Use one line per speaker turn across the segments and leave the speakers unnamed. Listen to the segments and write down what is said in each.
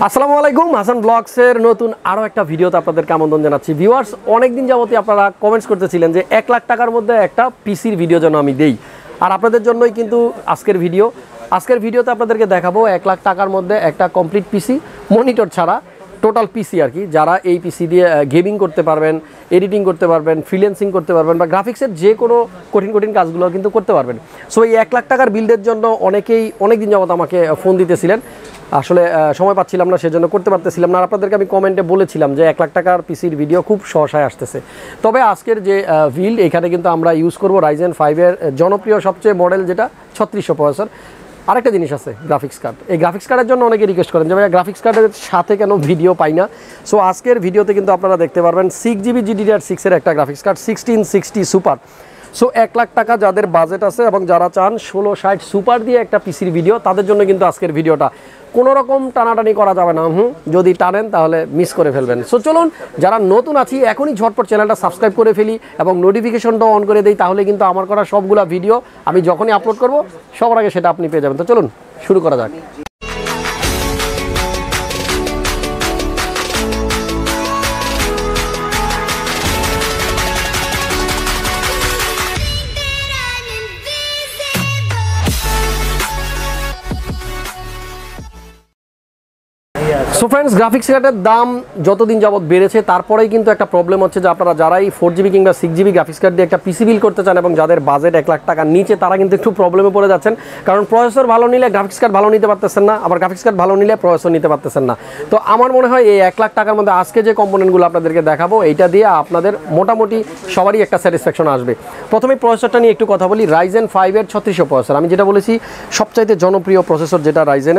আসসালামু আলাইকুম, হাসান ব্লগসের নতুন আরও একটা ভিডিওতে আপনাদেরকে আমন্ত্রণ জানাচ্ছি। ভিউয়ার্স, অনেকদিন যাবতই আপনারা কমেন্টস করতেছিলেন যে 1 লাখ টাকার মধ্যে একটা পিসির ভিডিও যেন আমি দেই, আর আপনাদের জন্যই কিন্তু আজকের ভিডিওতে আপনাদেরকে দেখাবো 1 লাখ টাকার মধ্যে একটা কমপ্লিট পিসি, মনিটর ছাড়া টোটাল পিসি আর কি, যারা এই পিসি দিয়ে গেমিং করতে পারবেন, এডিটিং করতে পারবেন, ফ্রিল্যান্সিং করতে পারবেন বা গ্রাফিক্সের যে কোনো কঠিন কাজগুলো কিন্তু করতে পারবেন। সো এই 1 লাখ টাকার বিল্ডের জন্য অনেকেই অনেকদিন যাবত আমাকে ফোন দিতেছিলেন, আসলে সময় পাচ্ছিলাম না, সেজন্য করতে পারতেছিলাম না। আর আপনাদেরকে আমি কমেন্টে বলেছিলাম যে 1 লাখ টাকার পিসির ভিডিও খুব সহসায় আসতেছে। তবে আজকের যে বিল্ড, এখানে কিন্তু আমরা ইউজ করব রাইজেন 5-এর জনপ্রিয় সবচেয়ে মডেল যেটা 3600 প্রসেসর। আরেকটা জিনিস আছে, গ্রাফিক্স কার্ড। এই গ্রাফিক্স কার্ডের জন্য অনেকে রিকোয়েস্ট করেন যে ভাই গ্রাফিক্স কার্ডের সাথে কেন ভিডিও পাই না। সো আজকের ভিডিওতে কিন্তু আপনারা দেখতে পারবেন 6GB GTX-এর একটা graphics card 1660 super. So 1 lakh টাকা যাদের বাজেট আছে এবং যারা চান 1660 সুপার দিয়ে একটা পিসির ভিডিও, তাদের জন্য কিন্তু আজকের ভিডিওটা। কোনো রকম টানাটানি করা যাবে না, যদি টানেন তাহলে মিস করে ফেলবেন। সো চলুন, যারা নতুন আছি এখনই ঝটপট চ্যানেলটা সাবস্ক্রাইব করে ফেলি এবং নোটিফিকেশনটা অন করে দিই, তাহলে কিন্তু আমার করা সবগুলা ভিডিও আমি যখনই আপলোড করব সবার আগে সেটা আপনি পেয়ে যাবেন। তো চলুন শুরু করা যাক। সো ফ্রেন্ডস, গ্রাফিক্স কার্ডের দাম যতদিন যাবত বেড়েছে, তারপরেই কিন্তু একটা প্রবলেম হচ্ছে যে আপনারা যারাই 4GB কিংবা 6GB গ্রাফিক্স কার্ড দিয়ে একটা পিসি বিল করতে চান এবং যাদের বাজেট 1 লাখ টাকার নিচে, তারা কিন্তু একটু প্রবলেমে পড়ে যাচ্ছেন। কারণ প্রসেসর ভালো নিলে গ্রাফিক্স কার্ড ভালো নিতে পারতেছেন না, আবার গ্রাফিক্স কার্ড ভালো নিলে প্রসেসর নিতে পারতেছেন না। তো আমার মনে হয় এই 1 লাখ টাকার মধ্যে আজকে যে কম্পোনেন্টগুলো আপনাদেরকে দেখাবো, এইটা দিয়ে আপনাদের মোটামুটি সবারই একটা স্যাটিসফ্যাকশন আসবে। প্রথমে প্রসেসরটা নিয়ে একটু কথা বলি। রাইজেন 5-এর 3600 প্রসেসর, আমি যেটা বলেছি সবচাইতে জনপ্রিয় প্রসেসর যেটা রাইজেন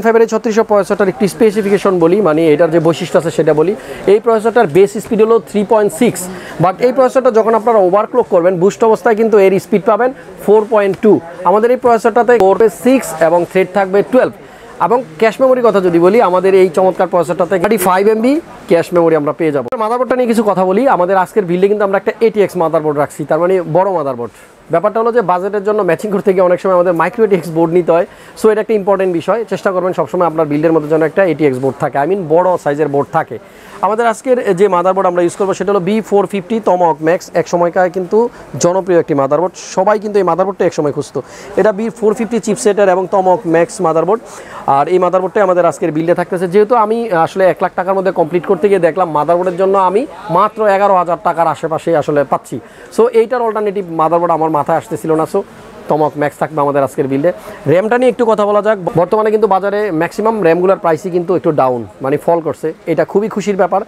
5-এর এই 3600 প্রসেসরটার একটি স্পেসিফিকেশন বলি, মানে এটার যে বৈশিষ্ট্য আছে সেটা বলি। এই প্রসেসরটার বেস স্পিড হলো 3.6, বাট এই প্রসেসরটা যখন আপনারা ওভারক্লক করবেন বুস্ট অবস্থায় কিন্তু এর স্পিড পাবেন 4.2। আমাদের এই প্রসেসরটাতে কোর 6 এবং থ্রেড থাকবে 12। এবং ক্যাশ মেমোরির কথা যদি বলি, আমাদের এই চমৎকার প্রসেসরটাতে 5 MB ক্যাশ মেমোরি আমরা পেয়ে যাবো। মাদারবোর্ডটা নিয়ে কিছু কথা বলি। আমাদের আজকের বিল্ডে কিন্তু আমরা একটা ATX মাদারবোর্ড রাখছি, তার মানে বড় মাদারবোর্ড। ব্যাপারটা হলো যে বাজেটের জন্য ম্যাচিং করতে গিয়ে অনেক সময় আমাদের মাইক্রো ATX বোর্ড নিতে হয়। সো এটা একটা ইম্পর্টেন্ট বিষয়, চেষ্টা করবেন সবসময় আপনার বিল্ডের মধ্যে যেন একটা ATX বোর্ড থাকে, বড় সাইজের বোর্ড থাকে। আমাদের আজকের যে মাদারবোর্ড আমরা ইউজ করবো সেটা হলো B450 টমাহক ম্যাক্স। এক সময়কার কিন্তু জনপ্রিয় একটি মাদারবোর্ড, সবাই কিন্তু এই মাদারবোর্ডটা এক সময় খুঁজতো। এটা B450 চিপসেটের এবং টমাহক ম্যাক্স মাদারবোর্ড। আর এই মাদারবোর্ডটাই আমাদের আজকের বিল্ডে থাকতেছে। যেহেতু আমি আসলে 1 লাখ টাকার মধ্যে কমপ্লিট করতে গিয়ে দেখলাম মাদারবোর্ডের জন্য আমি মাত্র 11,000 টাকার আশেপাশে আসলে পাচ্ছি। সো এইটার অল্টারনেটিভ মাদারবোর্ড আমার মাথায় আসতেছিল না। সো টমাহক ম্যাক্স থাকবে আমাদের আজকের বিল্ডে। র্যামটা নিয়ে একটু কথা বলা যাক। বর্তমানে কিন্তু বাজারে ম্যাক্সিমাম র্যামগুলোর প্রাইসই কিন্তু একটু ডাউন, মানে ফল করছে। এটা খুবই খুশির ব্যাপার।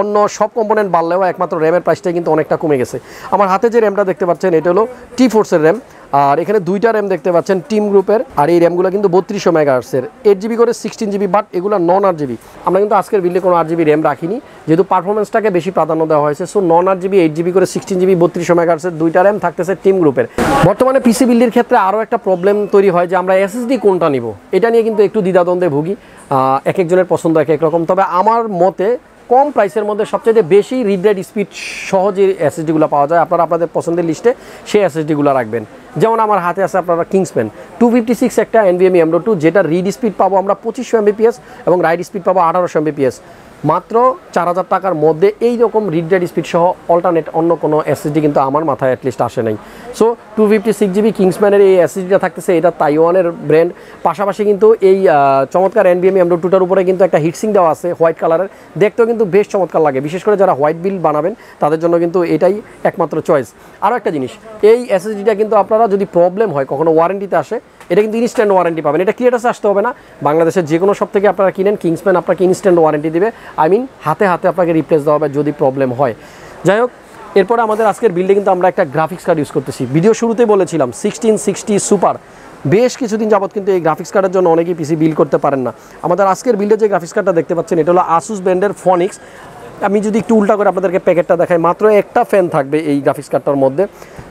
অন্য সব কম্পোনেন্ট বাড়লেও একমাত্র র্যামের প্রাইসটাই কিন্তু অনেকটা কমে গেছে। আমার হাতে যে র্যামটা দেখতে পাচ্ছেন এটা হলো T-Force-এর র্যাম, আর এখানে 2টা র্যাম দেখতে পাচ্ছেন টিম গ্রুপের। আর এই র্যামগুলো কিন্তু 3200 মেগাহার্টজের, 8GB করে 16GB, বাট এগুলো নন RGB। আমরা কিন্তু আজকের বিল্ডে কোনো RGB র্যাম রাখিনি, যেহেতু পারফরমেন্সটাকে বেশি প্রাধান্য দেওয়া হয়েছে। সো নন RGB 8GB করে 16GB 3200 মেগাহার্টজের 2টা র্যাম থাকতেছে টিম গ্রুপের। বর্তমানে পিসি বিল্ডের ক্ষেত্রে আরও একটা প্রবলেম তৈরি হয় যে আমরা SSD কোনটা নিব, এটা নিয়ে কিন্তু একটু দ্বিধাদ্বন্দ্বে ভুগি। এক একজনের পছন্দ এক এক রকম। তবে আমার মতে কম প্রাইসের মধ্যে সবচেয়ে বেশি রিড রাইট স্পিড সহজে SSDগুলো পাওয়া যায়। আপনারা আপনাদের পছন্দের লিস্টে সেই SSDগুলো রাখবেন। যেমন আমার হাতে আছে আপনারা কিংসম্যান 256 একটা NVMe M.2, যেটা রিড স্পিড পাবো আমরা 2500 Mbps এবং রাইট স্পিড পাবো 1800 Mbps। মাত্র 4000 টাকার মধ্যে এই রকম রিড রাইট স্পিড সহ অল্টারনেট অন্য কোনো SSD কিন্তু আমার মাথায় অ্যাটলিস্ট আসে নাই। সো 256GB কিংসম্যানের এই SSDটা থাকতেছে, এটা তাইওয়ানের ব্র্যান্ড। পাশাপাশি কিন্তু এই চমৎকার NVMe M.2টার উপরে কিন্তু একটা হিটসিং দেওয়া আছে হোয়াইট কালারের, দেখতেও কিন্তু বেশ চমৎকার লাগে। বিশেষ করে যারা হোয়াইট বিল্ড বানাবেন তাদের জন্য কিন্তু এটাই একমাত্র চয়েস। আরও একটা জিনিস, এই SSDটা কিন্তু আপনারা যদি প্রবলেম হয় কখনো ওয়ারেন্টিতে আসে, এটা কিন্তু ইনস্ট্যান্ট ওয়ারেন্টি পাবেন। এটা ক্রিয়েটাসে আসতে হবে না, বাংলাদেশের যে কোনো সব থেকে আপনারা কিনেন কিংসম্যান আপনাকে ইনস্ট্যান্ট ওয়ারেন্টি দেবে। হাতে আপনাকে রিপ্লেস দেওয়া হবে যদি প্রবলেম হয়। যাই হোক, এরপরে আমাদের আজকের বিল্ডে কিন্তু আমরা একটা গ্রাফিক্স কার্ড ইউজ করতেছি। ভিডিও শুরুতেই বলেছিলাম 1660 সুপার। বেশ কিছুদিন যাবত কিন্তু এই গ্রাফিক্স কার্ডের জন্য অনেকেই পিসি বিল্ড করতে পারেন না। আমাদের আজকের বিল্ডে যে গ্রাফিক্স কার্ডটা দেখতে পাচ্ছেন এটা হলো আসুস ব্র্যান্ডের ফনিক্স। আমি যদি একটু উল্টা করে আপনাদেরকে প্যাকেটটা দেখাই, মাত্র একটা ফ্যান থাকবে এই গ্রাফিক্স কার্ডটার মধ্যে।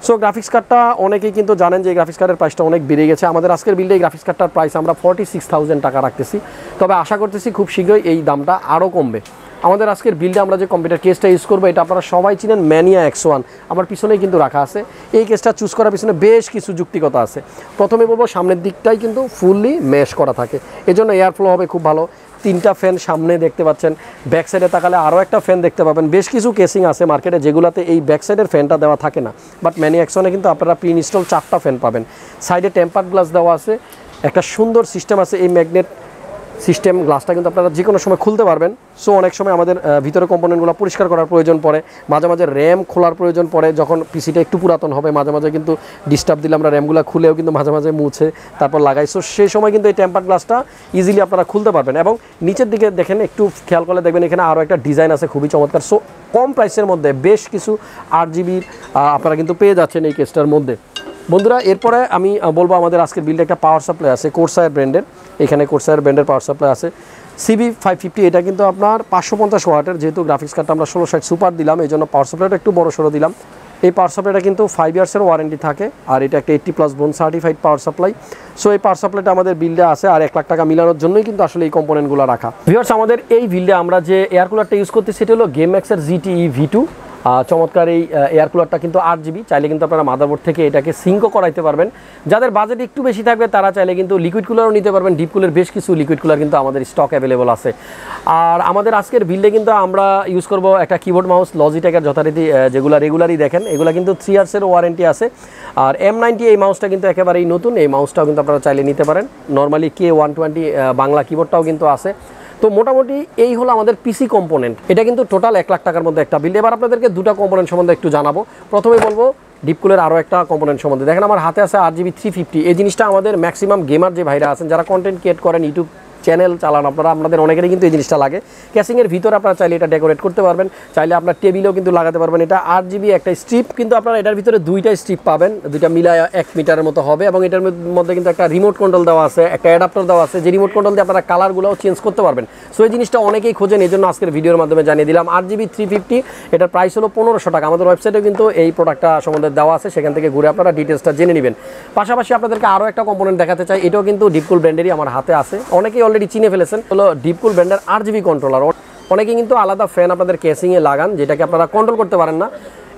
সো গ্রাফিক্স কার্ডটা অনেকেই কিন্তু জানেন যে এই গ্রাফিক্স কার্ডের প্রাইসটা অনেক বেড়ে গেছে। আমাদের আজকের বিল্ডে এই গ্রাফিক্স কার্ডটার প্রাইস আমরা 46,000 টাকা রাখতেছি। তবে আশা করতেছি খুব শীঘ্রই এই দামটা আরও কমবে। আমাদের আজকের বিল্ডে আমরা যে কম্পিউটার কেসটা ইউজ করবো এটা আপনারা সবাই চিনেন, ম্যানিয়া X1। আমার পিছনেই কিন্তু রাখা আছে। এই কেসটা চুজ করার পিছনে বেশ কিছু যুক্তিকতা আছে। প্রথমে বলবো সামনের দিকটাই কিন্তু ফুললি ম্যাশ করা থাকে, এজন্য এয়ার ফ্লো হবে খুব ভালো। 3টা ফ্যান সামনে দেখতে পাচ্ছেন, ব্যাক সাইডে তাকালে আরও একটা ফ্যান দেখতে পাবেন। বেশ কিছু কেসিং আছে মার্কেটে যেগুলোতে এই ব্যাক সাইডের ফ্যানটা দেওয়া থাকে না, বাট ম্যানি অ্যাকশনে কিন্তু আপনারা প্রি ইনস্টল 4টা ফ্যান পাবেন। সাইডে টেম্পার্ড গ্লাস দেওয়া আছে, একটা সুন্দর সিস্টেম আছে এই ম্যাগনেট সিস্টেম গ্লাসটা কিন্তু আপনারা যে কোনো সময় খুলতে পারবেন। সো অনেক সময় আমাদের ভিতরে কম্পোনেন্টগুলো পরিষ্কার করার প্রয়োজন পড়ে, মাঝে মাঝে র্যাম খোলার প্রয়োজন পড়ে, যখন পিসিটা একটু পুরাতন হবে মাঝে মাঝে কিন্তু ডিস্টার্ব দিলে আমরা র্যামগুলো খুলেও কিন্তু মাঝে মাঝে মুছে তারপর লাগাই। সো সেই সময় কিন্তু এই টেম্পার্ড গ্লাসটা ইজিলি আপনারা খুলতে পারবেন। এবং নিচের দিকে দেখেন, একটু খেয়াল করলে দেখবেন এখানে আরও একটা ডিজাইন আছে খুবই চমৎকার। সো কম প্রাইসের মধ্যে বেশ কিছু 8GB আপনারা কিন্তু পেয়ে যাচ্ছেন এই কেসটার মধ্যে। বন্ধুরা এরপরে আমি বলবো আমাদের আজকের বিল্ডে একটা পাওয়ার সাপ্লাই আছে কোর্সায়ার ব্র্যান্ডের, এখানে কোর্সায়ার ব্র্যান্ডের পাওয়ার সাপ্লাই আছে CB550। এটা কিন্তু আপনার 550 ওয়াটের, যেহেতু গ্রাফিক্স কার্ডটা আমরা 1660 সুপার দিলাম এই জন্য পাওয়ার সাপ্লাইটা একটু বড় সড়ো দিলাম। এই পাওয়ার সাপ্লাইটা কিন্তু 5 ইয়ার্সের ওয়ারেন্টি থাকে, আর এটা একটা 80+ বোন সার্টিফাইড পাওয়ার সাপ্লাই। সো এই পাওয়ার সাপ্লাইটা আমাদের বিল্ডে আছে, আর 1 লাখ টাকা মিলানোর জন্যই কিন্তু আসলে এই কম্পোনেন্টগুলো রাখা। ভিউয়ার্স আমাদের এই বিল্ডে আমরা যে এয়ার কুলারটা ইউজ করতে সেটা হলো গেমম্যাক্সের GTE V2। চমৎকার এই এয়ার কুলারটা কিন্তু 8GB, চাইলে কিন্তু আপনারা মাদারবোর্ড থেকে এটাকে সিঙ্কও করাইতে পারবেন। যাদের বাজেট একটু বেশি থাকবে তারা চাইলে কিন্তু লিকুইড কুলারও নিতে পারবেন। ডিপ কুলের বেশ কিছু লিকুইড কুলার কিন্তু আমাদের স্টক অ্যাভেলেবল আছে। আর আমাদের আজকের বিল্ডে কিন্তু আমরা ইউজ করব একটা কিবোর্ড মাউস লজিটেকের যথারীতি, যেগুলো রেগুলারই দেখেন, এগুলো কিন্তু 3 ইয়ার্সের ওয়ারেন্টি আছে। আর M90 এই মাউসটা কিন্তু একেবারেই নতুন, এই মাউসটাও কিন্তু আপনারা চাইলে নিতে পারেন। নর্মালি K120 বাংলা কিবোর্ডটাও কিন্তু আছে। তো মোটামুটি এই হলো আমাদের পিসি কম্পোনেন্ট। এটা কিন্তু টোটাল 1 লাখ টাকার মধ্যে একটা বিল্ড। এবার আপনাদেরকে দুটো কম্পোনেন্ট সম্বন্ধে একটু জানাবো। প্রথমে বলবো ডিপকুলের আরও একটা কম্পোনেন্ট সম্বন্ধে। দেখেন আমার হাতে আছে 8GB 350। এই জিনিসটা আমাদের ম্যাক্সিমাম গেমার যে ভাইরা আছেন, যারা কন্টেন্ট ক্রিয়েট করেন, ইউটিউব চ্যানেল চালান, আপনাদের অনেকেরই কিন্তু এই জিনিসটা লাগে। ক্যাসিংয়ের ভিতরে আপনারা চাইলে এটা ডেকোরেট করতে পারবেন, চাইলে আপনার টেবিলেও কিন্তু লাগাতে পারবেন। এটা 8GB একটা স্ট্রিপ, কিন্তু আপনারা এটার ভিতরে 2টা স্ট্রিপ পাবেন, 2টা মিলায় 1 মিটারের মতো হবে। এবং এটার মধ্যে কিন্তু একটা রিমোট কন্ট্রোল দেওয়া আছে, একটা অ্যাডাপ্টার দেওয়া আছে, যে রিমোট কন্ট্রোল দিয়ে আপনারা কালারগুলোও চেঞ্জ করতে পারবেন। সো এই জিনিসটা অনেকেই খোঁজেন, এই জন্য আজকের ভিডিওর মাধ্যমে জানিয়ে দিলাম। 8GB 350, এটার প্রাইস হলো 1500 টাকা। আমাদের ওয়েবসাইটেও কিন্তু এই প্রোডাক্টটা সম্বন্ধে দেওয়া আছে, সেখান থেকে ঘুরে আপনারা ডিটেলসটা জেনে নেবেন। পাশাপাশি আপনাদেরকে আরও একটা কম্পোনেন্ট দেখাতে চাই, এটাও কিন্তু ডিপকুল ব্র্যান্ডেরই আমার হাতে আছে, অনেকেই অলরেডি চিনে ফেলেছেন। হলো ডিপকুল ব্র্যান্ডের 8GB কন্ট্রোলার। অনেকে কিন্তু আলাদা ফ্যান আপনাদের কেসিংয়ে লাগান, যেটাকে আপনারা কন্ট্রোল করতে পারেন না।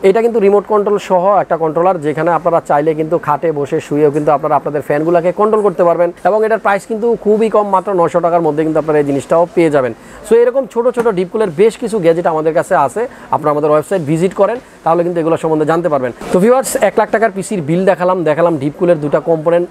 এটা কিন্তু রিমোট কন্ট্রোল সহ একটা কন্ট্রোলার, যেখানে আপনারা চাইলে কিন্তু খাটে বসে শুয়েও কিন্তু আপনারা আপনাদের ফ্যানগুলোকে কন্ট্রোল করতে পারবেন। এবং এটার প্রাইস কিন্তু খুবই কম, মাত্র 900 টাকার মধ্যে কিন্তু আপনারা এই জিনিসটাও পেয়ে যাবেন। সো এরকম ছোট ছোট ডিপকুলের বেশ কিছু গ্যাজেট আমাদের কাছে আছে, আপনারা আমাদের ওয়েবসাইট ভিজিট করেন তাহলে কিন্তু এগুলো সম্বন্ধে জানতে পারবেন। তো ভিউয়ার্স 1 লাখ টাকার পিসির বিল দেখালাম ডিপকুলের 2টা কম্পোনেন্ট।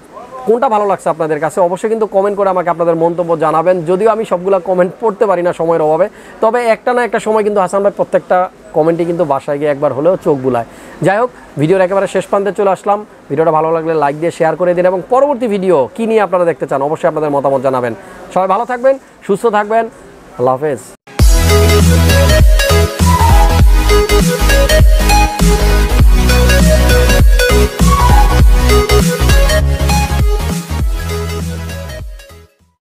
কোনটা ভালো লাগছে আপনাদের কাছে অবশ্যই কিন্তু কমেন্ট করে আমাকে আপনাদের মন্তব্য জানাবেন। যদিও আমি সবগুলো কমেন্ট পড়তে পারি না সময়ের অভাবে, তবে একটা না একটা সময় কিন্তু হাসান ভাই প্রত্যেকটা কমেন্টই কিন্তু বাসায় গিয়ে একবার হলেও চোখ বুলায়। যাই হোক, ভিডিওর একেবারে শেষ প্রান্তে চলে আসলাম। ভিডিওটা ভালো লাগলে লাইক দিয়ে শেয়ার করে দিন, এবং পরবর্তী ভিডিও কী নিয়ে আপনারা দেখতে চান অবশ্যই আপনাদের মতামত জানাবেন। সবাই ভালো থাকবেন, সুস্থ থাকবেন, আল্লাহ হাফেজ।